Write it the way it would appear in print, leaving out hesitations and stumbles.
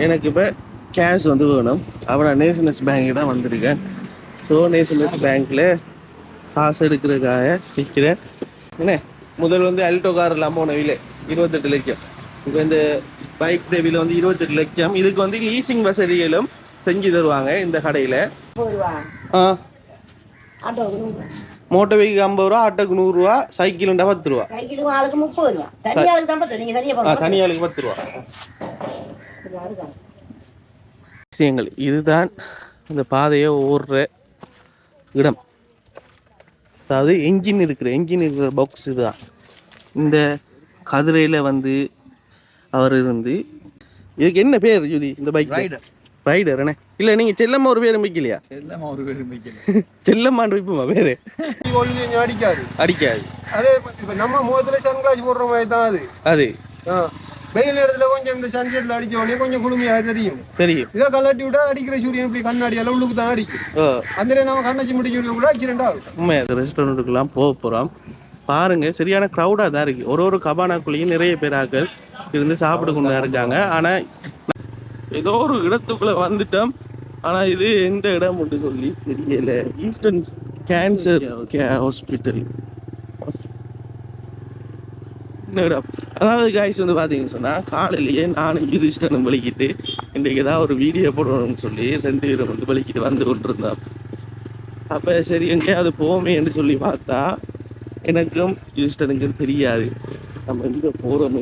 எனக்கு இப்போ கேஷ் வந்து வேணும். அவன் நான் நேஷனல்ஸ் பேங்க்கு தான் வந்திருக்கேன். ஸோ நேஷனல்ஸ் பேங்க்கில் காசு எடுக்கிறதுக்காக நிற்கிறேன். என்ன முதல் வந்து அல்டோ கார் இல்லாமல் போன விலை 28 லட்சம். இப்போ இந்த பைக் தேவியில் வந்து 28 லட்சம். இதுக்கு வந்து லீசிங் வசதிகளும் செஞ்சு தருவாங்க இந்த கடையில். மோட்டர் பைக்கு 50 ரூபா, ஆட்டோக்கு 100 ரூபா, சைக்கிள் 10 ரூபா. ஆளுக்கு 30 ரூபா, தனியாளுக்கு 10 ரூபா. விஷயங்கள் இதுதான் இந்த பாதையை ஓடுற இடம். அதாவது என்ஜின் இருக்கிற பாக்ஸ் இதுதான். இந்த கதிரையில் வந்து அவர் இருந்து இதுக்கு என்ன பேர் ஜூதி? இந்த பைக் ரைடர் என்ன இல்லை, நீங்கள் செல்லம்மா ஒரு பேரும் வைக்கலையா? செல்லம்மா ஒரு பேரும் வைக்கல. செல்லம்மான்னு வைப்போமா பேரு? அடிக்காது. அதே நம்ம முகத்துல சன்கிளாஸ் போடுற மாதிரி தான் அது. வெயில் நேரத்துல கொஞ்சம் இந்த சன்செட்ல அடிச்ச உடனே கொஞ்சம் குளுமையா தெரியும். இதை கலட்டி விட்டா அடிக்கிற சூரியன் இப்படி கண்ணாடி எல்லாம் உள்ளுக்கு தான் அடிக்கும். அந்த நம்ம கண்ணாச்சி முடிச்சு கூட ஆக்சிடென்ட் ஆகும். உண்மை. அது ரெஸ்டாரண்ட்டுக்கெல்லாம் போகிறோம் பாருங்க, சரியான க்ரௌடாக தான் இருக்கு. ஒரு கபானாக்குள்ளேயும் நிறைய பேராக்கள் இருந்து சாப்பிட்டு கொண்டு இருக்காங்க. ஆனால் ஏதோ ஒரு இடத்துக்குள்ள வந்துட்டோம். ஆனால் இது எந்த இடம் மட்டும் சொல்லி தெரியல. ஈஸ்டர்ன் கேன்சர் ஹாஸ்பிட்டல் இடம். அதாவது காய்ஸ் வந்து பார்த்தீங்கன்னு சொன்னால் காலையிலேயே நானும் யுதிஷ்டனும் வலிக்கிட்டு இன்றைக்கு ஏதாவது ஒரு வீடியோ போடணும்னு சொல்லி 2 பேரும் வந்து வலிக்கிட்டு வந்து கொண்டிருந்தோம். அப்போ சரி எங்கேயாவது போமேன்னு சொல்லி பார்த்தா எனக்கும் யுதிஷ்டனுக்கும் தெரியாது நம்ம எங்கே போகிறோம்.